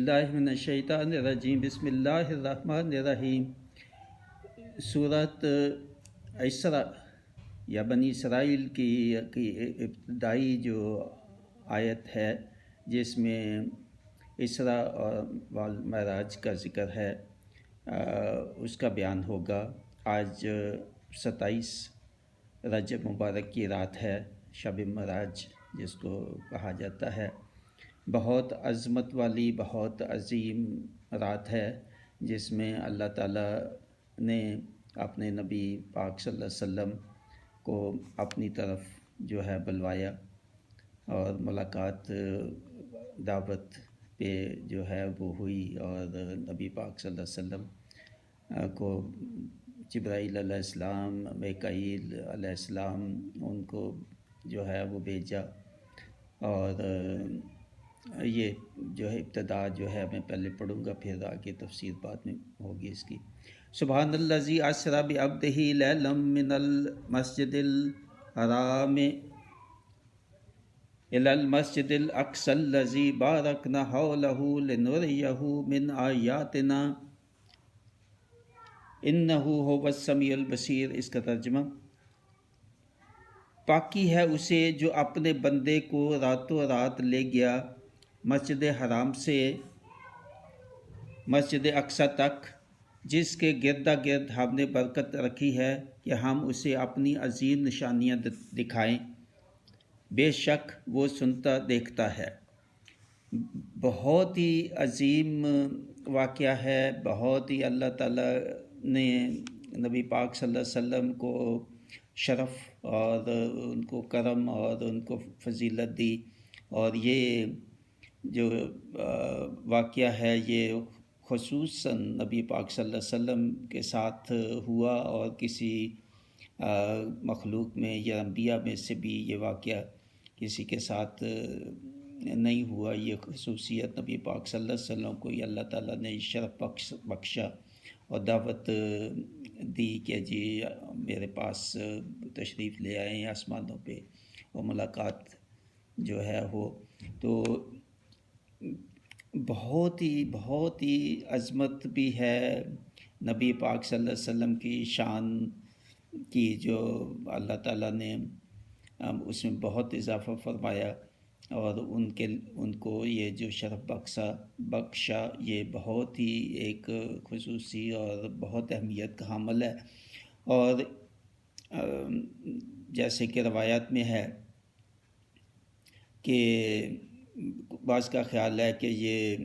باللہ من الشیطان الرجیم بسم اللہ الرحمن الرحیم۔ سورۃ اسراء یا بنی اسرائیل کی ابتدائی جو آیت ہے جس میں اسراء اور معراج کا ذکر ہے، اس کا بیان ہوگا۔ آج 27 رجب مبارک کی رات ہے، شب معراج جس کو کہا جاتا ہے۔ بہت عظمت والی، بہت عظیم رات ہے جس میں اللہ تعالیٰ نے اپنے نبی پاک صلی اللہ علیہ وسلم کو اپنی طرف جو ہے بلوایا اور ملاقات دعوت پہ جو ہے وہ ہوئی، اور نبی پاک صلی اللہ علیہ وسلم کو جبرائیل علیہ السلام، میکائیل علیہ السلام ان کو جو ہے وہ بھیجا۔ اور یہ جو ہے ابتدا جو ہے میں پہلے پڑھوں گا، پھر آگے تفسیر بعد میں ہوگی اس کی۔ سبحان الذی اسری بعبدہ لیلا من المسجد الحرام الی المسجد الاقصی الذی بارکنا حولہ لنریہ من آیاتنا انہ ھو السمیع البصیر۔ اس کا ترجمہ: پاکی ہے اسے جو اپنے بندے کو راتوں رات لے گیا مسجد حرام سے مسجد اقصی تک، جس کے گردا گرد ہم نے برکت رکھی ہے کہ ہم اسے اپنی عظیم نشانیاں دکھائیں۔ بے شک وہ سنتا دیکھتا ہے۔ بہت ہی عظیم واقعہ ہے، بہت ہی اللہ تعالیٰ نے نبی پاک صلی اللہ علیہ وسلم کو شرف اور ان کو کرم اور ان کو فضیلت دی، اور یہ جو واقعہ ہے یہ خصوصاً نبی پاک صلی اللہ علیہ وسلم کے ساتھ ہوا، اور کسی مخلوق میں یا انبیاء میں سے بھی یہ واقعہ کسی کے ساتھ نہیں ہوا۔ یہ خصوصیت نبی پاک صلی اللہ علیہ وسلم کو یہ اللہ تعالیٰ نے شرف بخشا اور دعوت دی کہ جی میرے پاس تشریف لے آئیں آسمانوں پہ اور ملاقات جو ہے ہو۔ تو بہت ہی عظمت بھی ہے نبی پاک صلی اللہ علیہ وسلم کی شان کی، جو اللہ تعالیٰ نے اس میں بہت اضافہ فرمایا، اور ان کو یہ جو شرف بخشا یہ بہت ہی ایک خصوصی اور بہت اہمیت کا حامل ہے۔ اور جیسے کہ روایات میں ہے کہ بعض کا خیال ہے کہ یہ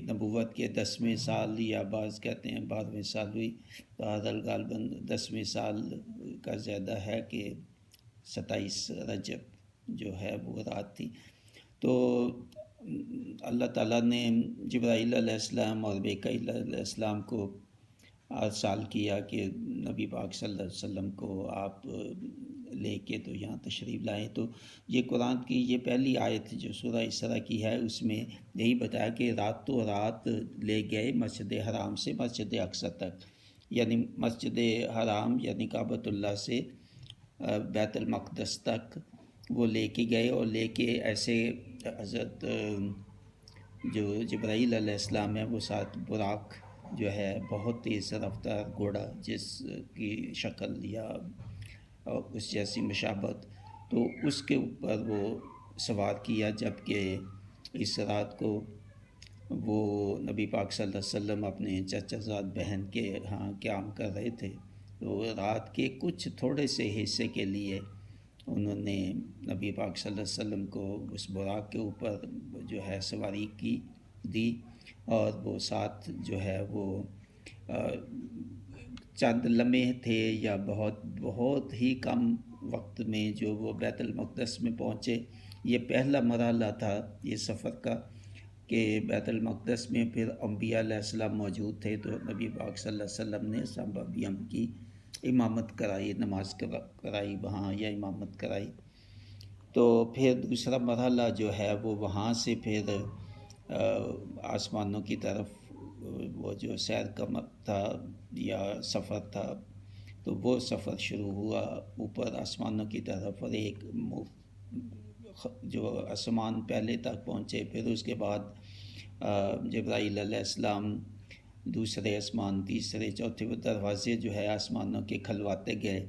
نبوت کے 10ویں سال، یا بعض کہتے ہیں 12ویں سال ہوئی، غالباً 10ویں سال کا زیادہ ہے کہ 27 رجب جو ہے وہ رات تھی۔ تو اللہ تعالیٰ نے جبرائیل علیہ السلام اور میکائیل علیہ السلام کو ارسال کیا کہ نبی پاک صلی اللہ علیہ وسلم کو آپ لے کے تو یہاں تشریف لائیں۔ تو یہ قرآن کی یہ پہلی آیت جو سورہ اسراء کی ہے، اس میں یہی بتایا کہ راتوں رات لے گئے مسجد حرام سے مسجد اقصی تک، یعنی مسجد حرام یعنی کعبۃ اللہ سے بیت المقدس تک وہ لے کے گئے، اور لے کے ایسے حضرت جو جبرائیل علیہ السلام ہے وہ ساتھ براق جو ہے بہت تیز رفتار گھوڑا جس کی شکل یا اس جیسی مشابہت، تو اس کے اوپر وہ سوار کیا، جبکہ اس رات کو وہ نبی پاک صلی اللہ علیہ وسلم اپنے چچا زاد بہن کے ہاں قیام کر رہے تھے۔ تو رات کے کچھ تھوڑے سے حصے کے لیے انہوں نے نبی پاک صلی اللہ علیہ وسلم کو اس براق کے اوپر جو ہے سواری دی، اور وہ ساتھ جو ہے وہ چند لمحے تھے یا بہت ہی کم وقت میں جو وہ بیت المقدس میں پہنچے۔ یہ پہلا مرحلہ تھا یہ سفر کا کہ بیت المقدس میں پھر انبیاء علیہ السلام موجود تھے، تو نبی پاک صلی اللہ علیہ وسلم نے صحابہ بیام کی امامت کرائی، نماز کرائی وہاں یا امامت کرائی۔ تو پھر دوسرا مرحلہ جو ہے وہ وہاں سے پھر آسمانوں کی طرف وہ جو سیر کا تھا یا سفر تھا، تو وہ سفر شروع ہوا اوپر آسمانوں کی طرف، اور ایک جو آسمان پہلے تک پہنچے، پھر اس کے بعد جبرائیل علیہ السلام دوسرے آسمان تیسرے چوتھے وہ دروازے جو ہے آسمانوں کے کھلواتے گئے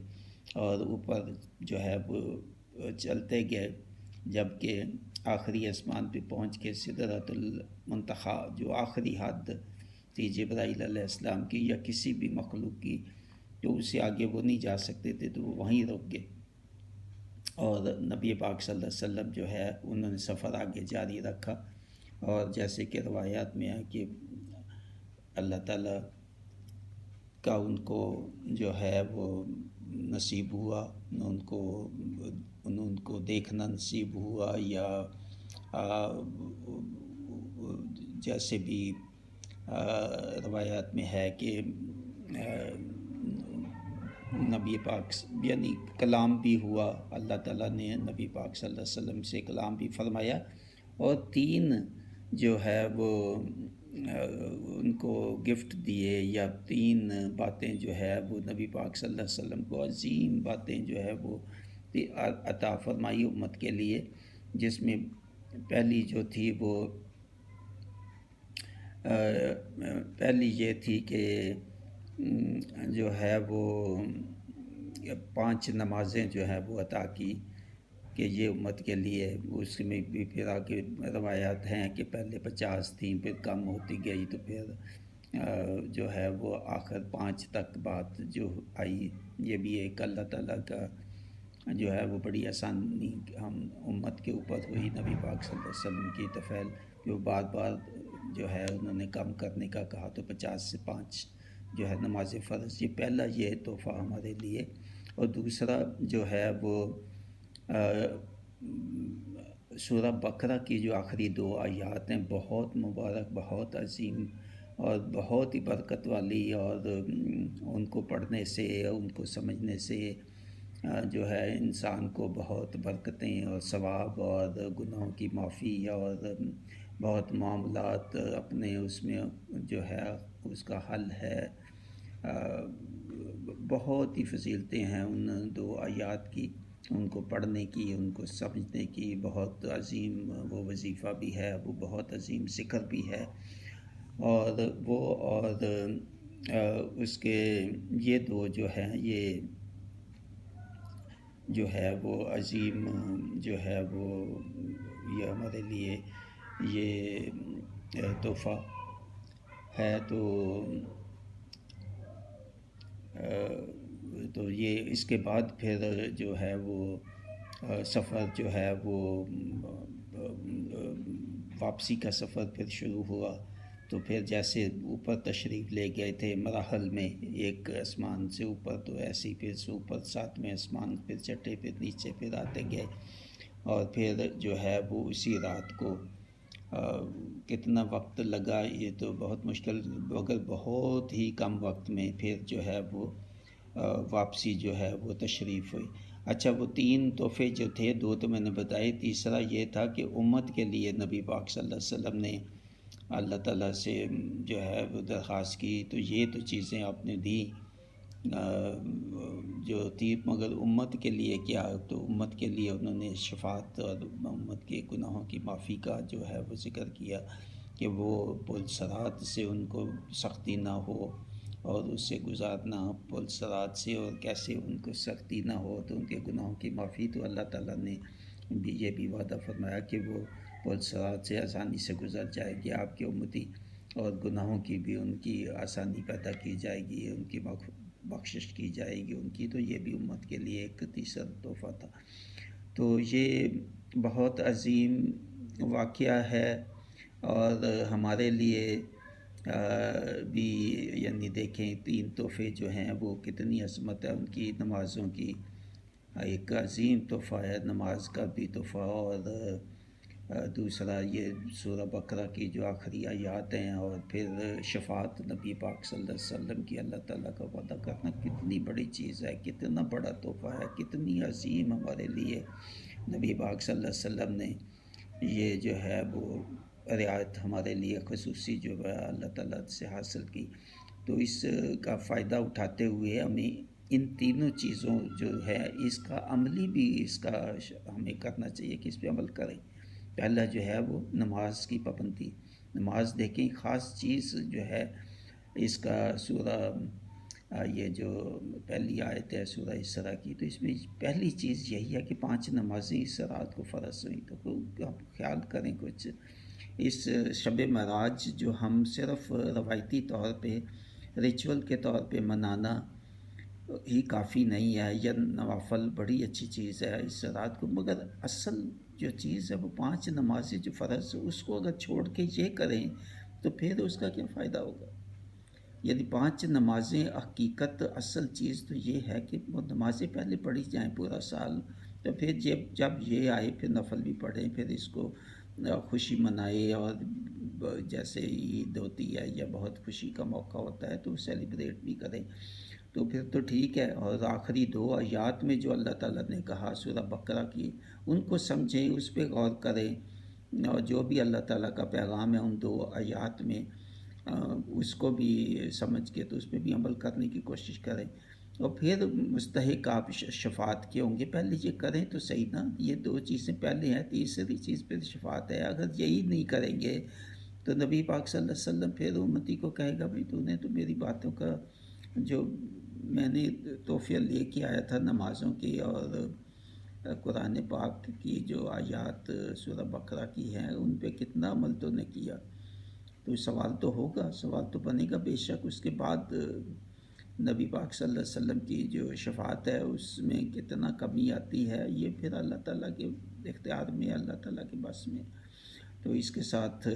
اور اوپر جو ہے وہ چلتے گئے، جب کہ آخری آسمان پہ پہنچ کے سدرۃ المنتہا جو آخری حد تھی جبرائیل علیہ السلام کی یا کسی بھی مخلوق کی، تو اس سے آگے وہ نہیں جا سکتے تھے، تو وہ وہیں رک گئے، اور نبی پاک صلی اللہ علیہ وسلم جو ہے انہوں نے سفر آگے جاری رکھا۔ اور جیسے کہ روایات میں ہے کہ اللہ تعالیٰ کا ان کو جو ہے وہ نصیب ہوا، ان کو دیکھنا نصیب ہوا، یا جیسے بھی روایات میں ہے کہ نبی پاک یعنی کلام بھی ہوا، اللہ تعالیٰ نے نبی پاک صلی اللہ علیہ وسلم سے کلام بھی فرمایا، اور 3 جو ہے وہ ان کو گفٹ دیے، یا 3 باتیں جو ہے وہ نبی پاک صلی اللہ علیہ وسلم کو عظیم باتیں جو ہے وہ عطا فرمائی امت کے لیے، جس میں پہلی جو تھی وہ پہلی یہ تھی کہ جو ہے وہ 5 نمازیں جو ہیں وہ عطا کی کہ یہ امت کے لیے۔ اس میں بھی پھر آگے روایات ہیں کہ پہلے 50 تھیں، پھر کم ہوتی گئی، تو پھر جو ہے وہ آخر 5 تک بات جو آئی۔ یہ بھی ایک اللہ تعالیٰ کا جو ہے وہ بڑی آسانی ہم امت کے اوپر ہوئی، نبی پاک صلی اللہ علیہ وسلم کی طفیل جو بار بار جو ہے انہوں نے کم کرنے کا کہا، تو 50 سے 5 جو ہے نماز فرض، یہ پہلا یہ تحفہ ہمارے لیے۔ اور دوسرا جو ہے وہ سورہ بقرہ کی جو آخری 2 آیات ہیں، بہت مبارک، بہت عظیم اور بہت ہی برکت والی، اور ان کو پڑھنے سے، ان کو سمجھنے سے جو ہے انسان کو بہت برکتیں اور ثواب اور گناہوں کی معافی اور بہت معاملات اپنے اس میں جو ہے اس کا حل ہے۔ بہت ہی فضیلتیں ہیں ان 2 آیات کی، ان کو پڑھنے کی، ان کو سمجھنے کی، بہت عظیم وہ وظیفہ بھی ہے، وہ بہت عظیم ذکر بھی ہے، اور وہ اور اس کے یہ 2 جو ہیں یہ جو ہے وہ عظیم جو ہے وہ یہ ہمارے لیے یہ تحفہ ہے۔ تو یہ اس کے بعد پھر جو ہے وہ سفر جو ہے وہ واپسی کا سفر پھر شروع ہوا۔ تو پھر جیسے اوپر تشریف لے گئے تھے مراحل میں، ایک آسمان سے اوپر، تو ایسے ہی پھر سے اوپر 7ویں آسمان پھر چڑھے، پھر نیچے پھر آتے گئے، اور پھر جو ہے وہ اسی رات کو کتنا وقت لگا یہ تو بہت مشکل، مگر بہت ہی کم وقت میں پھر جو ہے وہ واپسی جو ہے وہ تشریف ہوئی۔ اچھا، وہ 3 تحفے جو تھے، 2 تو میں نے بتائی، تیسرا یہ تھا کہ امت کے لیے نبی پاک صلی اللہ علیہ وسلم نے اللہ تعالیٰ سے جو ہے وہ درخواست کی، تو یہ تو چیزیں آپ نے دی جو تھی، مگر امت کے لیے کیا؟ تو امت کے لیے انہوں نے شفاعت اور امت کے گناہوں کی معافی کا جو ہے وہ ذکر کیا کہ وہ پل صراط سے ان کو سختی نہ ہو، اور اس سے گزارنا پل صراط سے، اور کیسے ان کو سختی نہ ہو تو ان کے گناہوں کی معافی۔ تو اللہ تعالیٰ نے بھی یہ بھی وعدہ فرمایا کہ وہ پل صراط سے آسانی سے گزر جائے گی آپ کے امتی، اور گناہوں کی بھی ان کی آسانی پیدا کی جائے گی، ان کی بخشش کی جائے گی ان کی۔ تو یہ بھی امت کے لیے ایک تیسرا تحفہ تھا۔ تو یہ بہت عظیم واقعہ ہے، اور ہمارے لیے بھی یعنی دیکھیں 3 تحفے جو ہیں وہ کتنی عظمت ہے ان کی۔ نمازوں کی ایک عظیم تحفہ ہے، نماز کا بھی تحفہ، اور دوسرا یہ سورہ بقرہ کی جو آخری آیات ہیں، اور پھر شفاعت نبی پاک صلی اللہ علیہ وسلم کی اللہ تعالیٰ کا وعدہ کرنا کتنی بڑی چیز ہے، کتنا بڑا تحفہ ہے، کتنی عظیم ہمارے لیے نبی پاک صلی اللہ علیہ وسلم نے یہ جو ہے وہ رعایت ہمارے لیے خصوصی جو ہے اللہ تعالیٰ سے حاصل کی۔ تو اس کا فائدہ اٹھاتے ہوئے ہمیں ان تینوں چیزوں جو ہے اس کا عملی بھی اس کا ہمیں کرنا چاہیے کہ اس پہ عمل کریں۔ پہلا جو ہے وہ نماز کی پابندی، نماز دیکھیں خاص چیز جو ہے اس کا سورہ یہ جو پہلی آیت ہے سورہ اسراء کی، تو اس میں پہلی چیز یہی ہے کہ 5 نمازیں اس رات کو فرض ہوئیں۔ تو آپ خیال کریں کچھ اس شب معراج جو ہم صرف روایتی طور پہ ریچول کے طور پہ منانا ہی کافی نہیں ہے، یا نوافل بڑی اچھی چیز ہے اس رات کو، مگر اصل جو چیز ہے وہ 5 نمازیں جو فرض، اس کو اگر چھوڑ کے یہ کریں تو پھر اس کا کیا فائدہ ہوگا؟ یعنی 5 نمازیں حقیقت اصل چیز تو یہ ہے کہ وہ نمازیں پہلے پڑھی جائیں پورا سال، تو پھر جب یہ آئے پھر نفل بھی پڑھیں، پھر اس کو خوشی منائے، اور جیسے عید ہوتی ہے یا بہت خوشی کا موقع ہوتا ہے تو سیلیبریٹ بھی کریں، تو پھر تو ٹھیک ہے۔ اور آخری 2 آیات میں جو اللہ تعالیٰ نے کہا سورہ بقرہ کی، ان کو سمجھیں، اس پہ غور کریں، اور جو بھی اللہ تعالیٰ کا پیغام ہے ان 2 آیات میں اس کو بھی سمجھ کے تو اس پہ بھی عمل کرنے کی کوشش کریں، اور پھر مستحق آپ شفاعت کے ہوں گے۔ پہلے یہ کریں تو صحیح نا، یہ 2 چیزیں پہلے ہیں، تیسری چیز پہ شفاعت ہے۔ اگر یہی نہیں کریں گے تو نبی پاک صلی اللہ علیہ وسلم پھر امتی کو کہے گا بھائی تو نے تو میری باتوں کا جو میں نے تحفہ لے کے آیا تھا نمازوں کی اور قرآن پاک کی جو آیات سورہ بقرہ کی ہیں ان پہ کتنا عمل تو نے کیا؟ تو سوال تو ہوگا، سوال تو بنے گا بے شک۔ اس کے بعد نبی پاک صلی اللہ علیہ وسلم کی جو شفاعت ہے اس میں کتنا کمی آتی ہے، یہ پھر اللہ تعالیٰ کے اختیار میں، اللہ تعالیٰ کے بس میں۔ تو اس کے ساتھ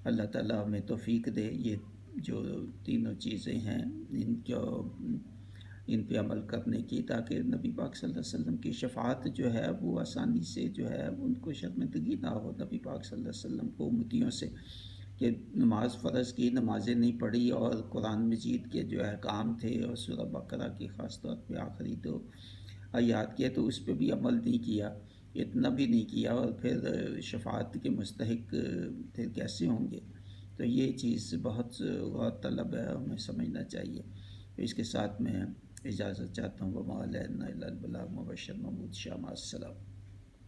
اللہ تعالیٰ ہمیں توفیق دے، یہ جو تینوں چیزیں ہیں ان پہ عمل کرنے کی، تاکہ نبی پاک صلی اللہ علیہ وسلم کی شفاعت جو ہے وہ آسانی سے جو ہے ان کو شرمندگی نہ ہو نبی پاک صلی اللہ علیہ وسلم کو امتیوں سے، کہ نماز فرض کی، نمازیں نہیں پڑھی، اور قرآن مجید کے جو احکام تھے اور سورہ بقرہ کی خاص طور پہ آخری 2 آیات کے تو اس پہ بھی عمل نہیں کیا، اتنا بھی نہیں کیا، اور پھر شفاعت کے مستحق پھر کیسے ہوں گے؟ تو یہ چیز بہت غور طلب ہے، ہمیں سمجھنا چاہیے۔ اس کے ساتھ میں اجازت چاہتا ہوں، وما علینا الا البلاغ، مبشر محمود شاہ، مع السلام۔